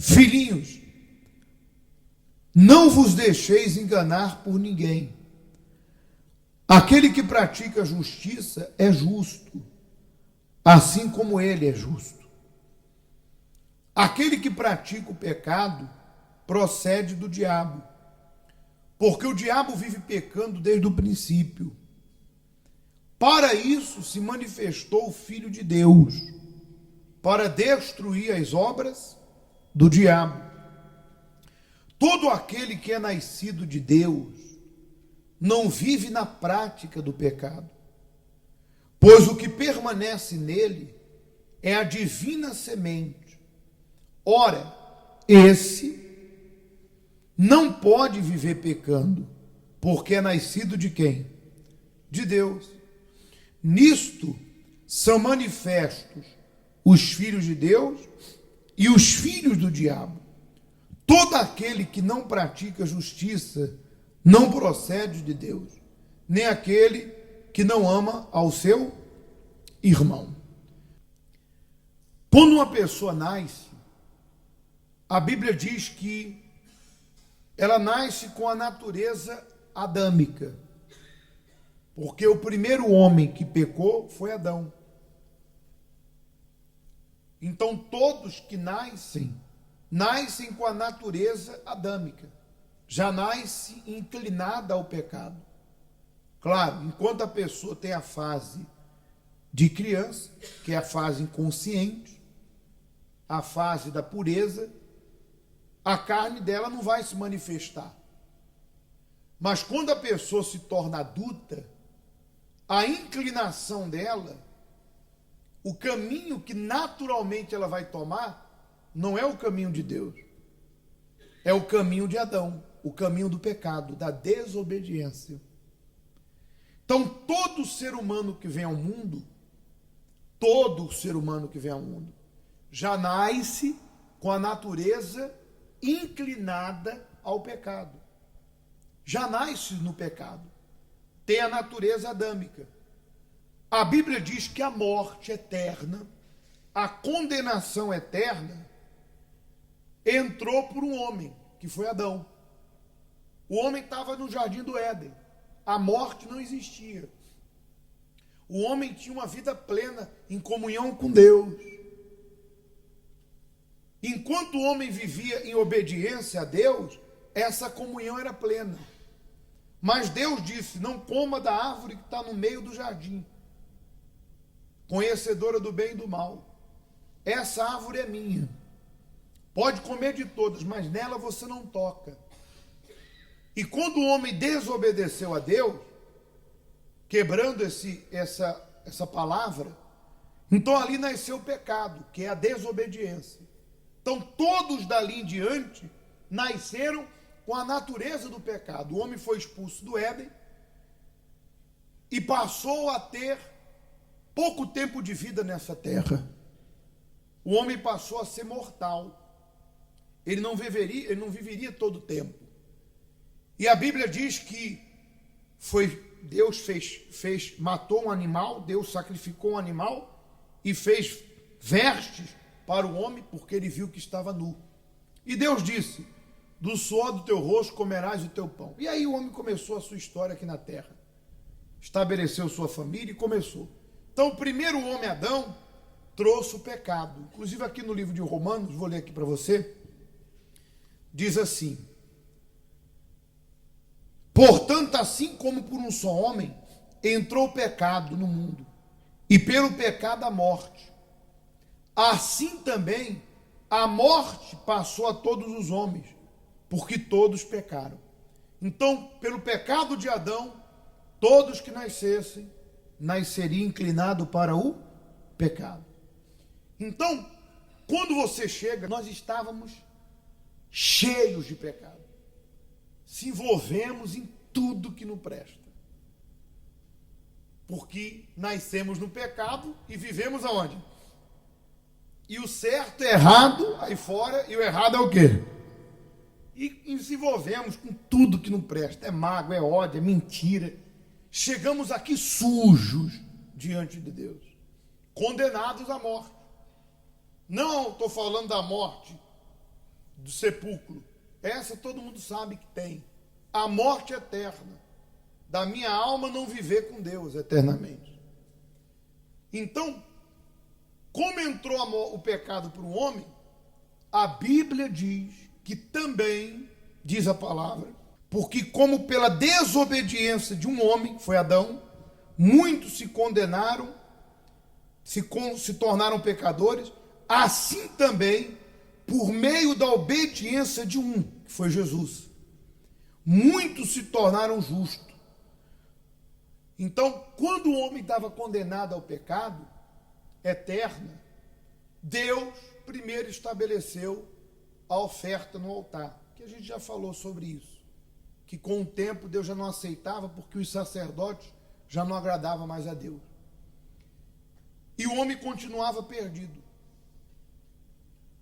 Filhinhos, não vos deixeis enganar por ninguém. Aquele que pratica a justiça é justo, assim como ele é justo. Aquele que pratica o pecado procede do diabo, porque o diabo vive pecando desde o princípio. Para isso se manifestou o Filho de Deus, para destruir as obras do diabo. Todo aquele que é nascido de Deus não vive na prática do pecado, pois o que permanece nele é a divina semente. Ora, esse não pode viver pecando, porque é nascido de quem? De Deus. Nisto são manifestos os filhos de Deus e os filhos do diabo. Todo aquele que não pratica justiça não procede de Deus, nem aquele que não ama ao seu irmão. Quando uma pessoa nasce, a Bíblia diz que ela nasce com a natureza adâmica, porque o primeiro homem que pecou foi Adão. Então todos que nascem com a natureza adâmica, já nasce inclinada ao pecado. Claro, enquanto a pessoa tem a fase de criança, que é a fase inconsciente, a fase da pureza, a carne dela não vai se manifestar. Mas quando a pessoa se torna adulta, a inclinação dela, o caminho que naturalmente ela vai tomar, não é o caminho de Deus, é o caminho de Adão, o caminho do pecado, da desobediência. Então, todo ser humano que vem ao mundo, já nasce com a natureza inclinada ao pecado. Já nasce no pecado. Tem a natureza adâmica. A Bíblia diz que a morte eterna, a condenação eterna, entrou por um homem, que foi Adão. O homem estava no jardim do Éden. A morte não existia. O homem tinha uma vida plena em comunhão com Deus. Enquanto o homem vivia em obediência a Deus, essa comunhão era plena. Mas Deus disse: não coma da árvore que está no meio do jardim, conhecedora do bem e do mal. Essa árvore é minha. Pode comer de todas, mas nela você não toca. E quando o homem desobedeceu a Deus, quebrando essa palavra, então ali nasceu o pecado, que é a desobediência. Então todos dali em diante nasceram com a natureza do pecado. O homem foi expulso do Éden e passou a ter pouco tempo de vida nessa terra. O homem passou a ser mortal. Ele não viveria todo o tempo. E a Bíblia diz que Deus matou um animal, Deus sacrificou um animal e fez vestes para o homem, porque ele viu que estava nu. E Deus disse: do suor do teu rosto comerás o teu pão. E aí o homem começou a sua história aqui na terra. Estabeleceu sua família e começou. Então o primeiro homem, Adão, trouxe o pecado. Inclusive aqui no livro de Romanos, vou ler aqui para você, diz assim: portanto, assim como por um só homem entrou o pecado no mundo, e pelo pecado a morte, assim também a morte passou a todos os homens, porque todos pecaram. Então, pelo pecado de Adão, todos que nasceriam inclinados para o pecado. Então, quando você chega, nós estávamos cheios de pecado. Se envolvemos em tudo que não presta. Porque nascemos no pecado e vivemos aonde? E o certo é errado aí fora, e o errado é o quê? E se envolvemos com tudo que não presta. É mágoa, é ódio, é mentira. Chegamos aqui sujos diante de Deus, condenados à morte. Não estou falando da morte do sepulcro. Essa todo mundo sabe que tem. A morte eterna. Da minha alma não viver com Deus eternamente. Então, como entrou o pecado para o homem, a Bíblia diz que também, diz a palavra, porque como pela desobediência de um homem, que foi Adão, muitos se condenaram, se tornaram pecadores, assim também, por meio da obediência de um, que foi Jesus, muitos se tornaram justos. Então, quando o homem estava condenado ao pecado eterno, Deus primeiro estabeleceu a oferta no altar, que a gente já falou sobre isso, que com o tempo Deus já não aceitava porque os sacerdotes já não agradavam mais a Deus. E o homem continuava perdido.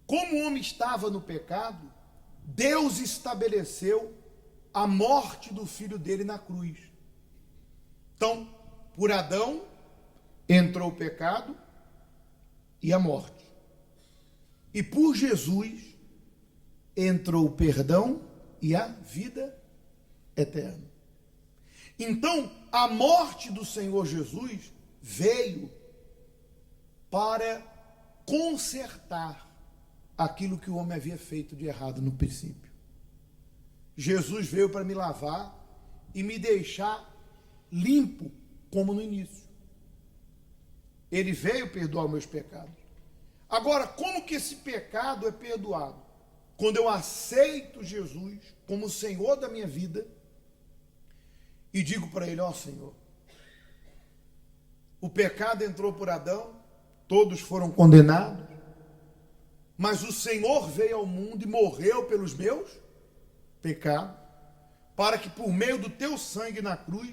Como o homem estava no pecado, Deus estabeleceu a morte do filho dele na cruz. Então, por Adão entrou o pecado e a morte. E por Jesus entrou o perdão e a vida eterna. Então, a morte do Senhor Jesus veio para consertar aquilo que o homem havia feito de errado no princípio. Jesus veio para me lavar e me deixar limpo como no início. Ele veio perdoar meus pecados. Agora, como que esse pecado é perdoado? Quando eu aceito Jesus como Senhor da minha vida e digo para ele, ó Senhor, o pecado entrou por Adão, todos foram condenados, mas o Senhor veio ao mundo e morreu pelos meus pecados, para que por meio do teu sangue na cruz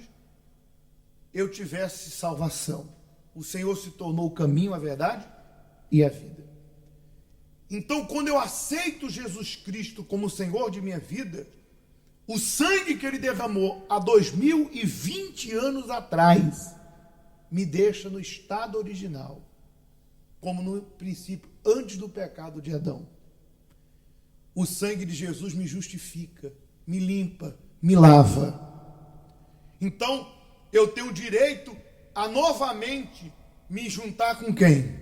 eu tivesse salvação. O Senhor se tornou o caminho, a verdade e a vida. Então, quando eu aceito Jesus Cristo como Senhor de minha vida, o sangue que Ele derramou há 2020 anos atrás me deixa no estado original, como no princípio, antes do pecado de Adão. O sangue de Jesus me justifica, me limpa, me lava. Então, eu tenho direito a novamente me juntar com quem?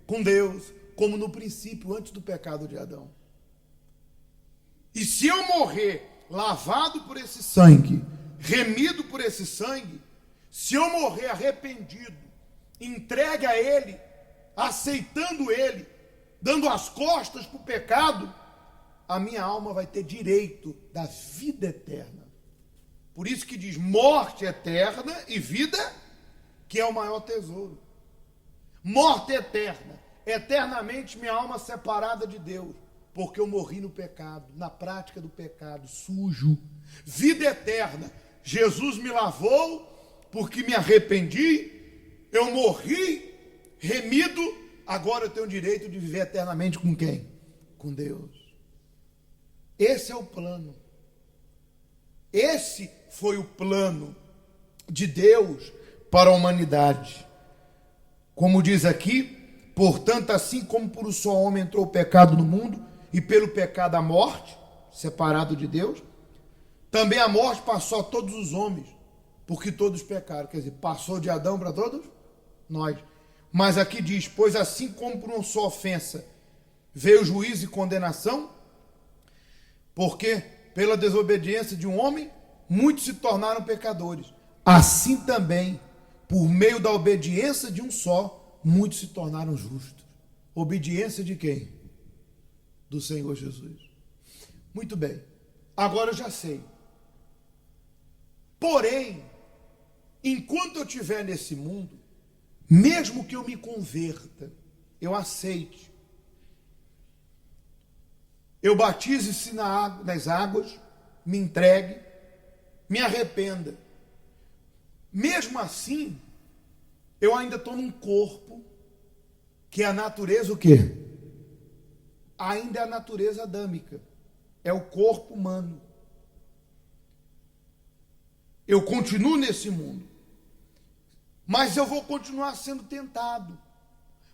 Com Deus, como no princípio, antes do pecado de Adão. E se eu morrer lavado por esse sangue, remido por esse sangue, se eu morrer arrependido, entregue a Ele, aceitando Ele, dando as costas para o pecado, a minha alma vai ter direito da vida eterna. Por isso que diz morte eterna e vida, que é o maior tesouro. Morte eterna, eternamente minha alma separada de Deus, porque eu morri no pecado, na prática do pecado, sujo. Vida eterna, Jesus me lavou, porque me arrependi, eu morri, remido, agora eu tenho o direito de viver eternamente com quem? Com Deus. Esse é o plano. Esse foi o plano de Deus para a humanidade. Como diz aqui, portanto, assim como por um só homem entrou o pecado no mundo, e pelo pecado a morte, separado de Deus, também a morte passou a todos os homens, porque todos pecaram. Quer dizer, passou de Adão para todos nós. Mas aqui diz, pois assim como por uma só ofensa veio juízo e condenação, porque pela desobediência de um homem, muitos se tornaram pecadores. Assim também, por meio da obediência de um só, muitos se tornaram justos. Obediência de quem? Do Senhor Jesus. Muito bem, agora eu já sei. Porém, enquanto eu estiver nesse mundo, mesmo que eu me converta, eu aceite, eu batize-se nas águas, me entregue, me arrependa. Mesmo assim, eu ainda estou num corpo que é a natureza o quê? Ainda é a natureza adâmica. É o corpo humano. Eu continuo nesse mundo. Mas eu vou continuar sendo tentado.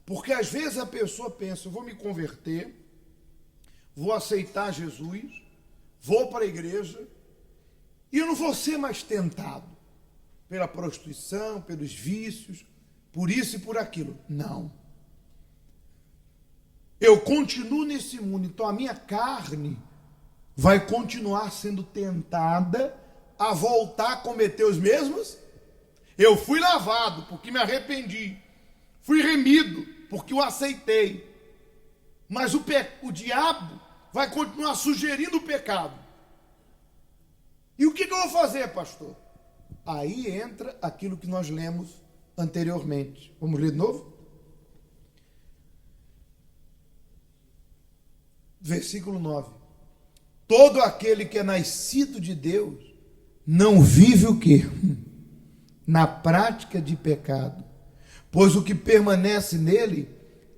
Porque às vezes a pessoa pensa, eu vou me converter, vou aceitar Jesus, vou para a igreja, e eu não vou ser mais tentado pela prostituição, pelos vícios, por isso e por aquilo. Não. Eu continuo nesse mundo, então a minha carne vai continuar sendo tentada a voltar a cometer os mesmos. Eu fui lavado porque me arrependi, fui remido porque o aceitei, mas o diabo vai continuar sugerindo o pecado. E o que eu vou fazer, pastor? Aí entra aquilo que nós lemos anteriormente. Vamos ler de novo? Versículo 9. Todo aquele que é nascido de Deus não vive o quê? Na prática de pecado, pois o que permanece nele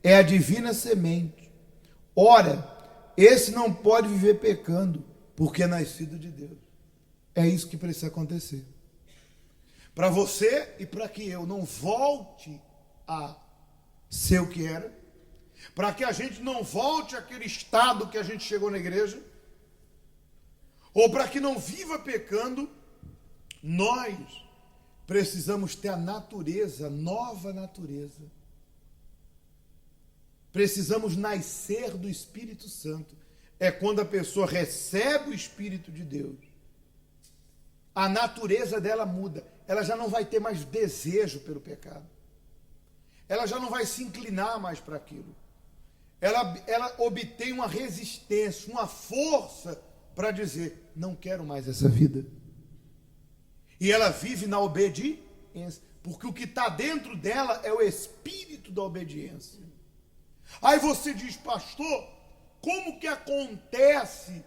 é a divina semente. Ora, esse não pode viver pecando, porque é nascido de Deus. É isso que precisa acontecer. Para você e para que eu não volte a ser o que era, para que a gente não volte àquele estado que a gente chegou na igreja, ou para que não viva pecando, nós precisamos ter a natureza, a nova natureza. Precisamos nascer do Espírito Santo. É quando a pessoa recebe o Espírito de Deus. A natureza dela muda. Ela já não vai ter mais desejo pelo pecado. Ela já não vai se inclinar mais para aquilo. Ela obtém uma resistência, uma força para dizer, não quero mais essa vida. E ela vive na obediência, porque o que está dentro dela é o espírito da obediência. Aí você diz, pastor, como que acontece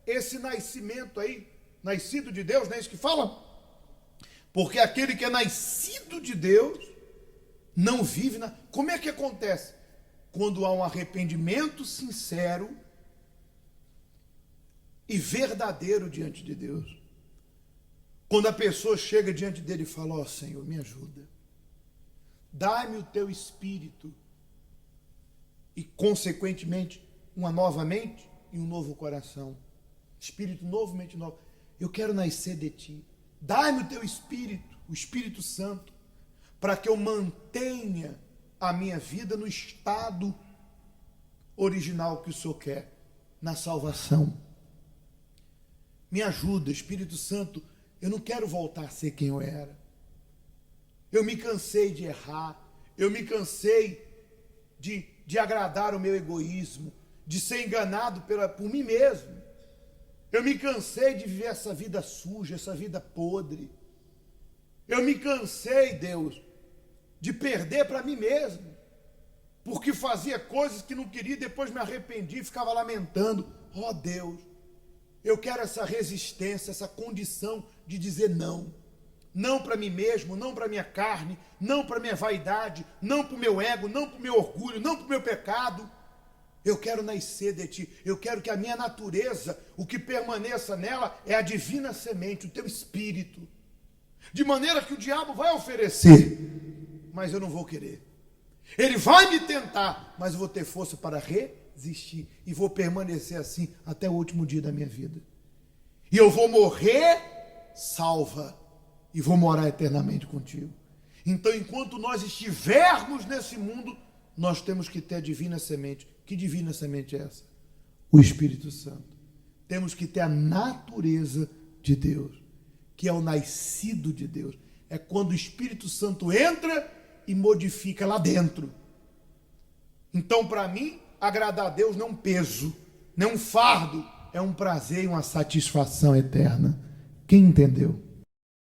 esse nascimento aí? Nascido de Deus, não é isso que fala? Porque aquele que é nascido de Deus não vive na... Como é que acontece? Quando há um arrependimento sincero e verdadeiro diante de Deus. Quando a pessoa chega diante dele e fala, ó Senhor, me ajuda. Dá-me o teu espírito. E, consequentemente, uma nova mente e um novo coração. Espírito novo, mente nova. Eu quero nascer de ti. Dá-me o teu espírito, o Espírito Santo, para que eu mantenha a minha vida no estado original que o Senhor quer, na salvação. Me ajuda, Espírito Santo, eu não quero voltar a ser quem eu era. Eu me cansei de errar, eu me cansei de agradar o meu egoísmo, de ser enganado por mim mesmo. Eu me cansei de viver essa vida suja, essa vida podre. Eu me cansei, Deus, de perder para mim mesmo, porque fazia coisas que não queria, depois me arrependi e ficava lamentando. Ó Deus, eu quero essa resistência, essa condição de dizer não. Não para mim mesmo, não para minha carne, não para minha vaidade, não para o meu ego, não para o meu orgulho, não para o meu pecado. Eu quero nascer de ti, eu quero que a minha natureza, o que permaneça nela é a divina semente, o teu espírito. De maneira que o diabo vai oferecer, mas eu não vou querer. Ele vai me tentar, mas eu vou ter força para resistir e vou permanecer assim até o último dia da minha vida. E eu vou morrer salva e vou morar eternamente contigo. Então, enquanto nós estivermos nesse mundo, nós temos que ter a divina semente. Que divina semente é essa? O Espírito Santo. Temos que ter a natureza de Deus, que é o nascido de Deus. É quando o Espírito Santo entra e modifica lá dentro. Então, para mim, agradar a Deus não é um peso, não é um fardo, é um prazer e uma satisfação eterna. Quem entendeu?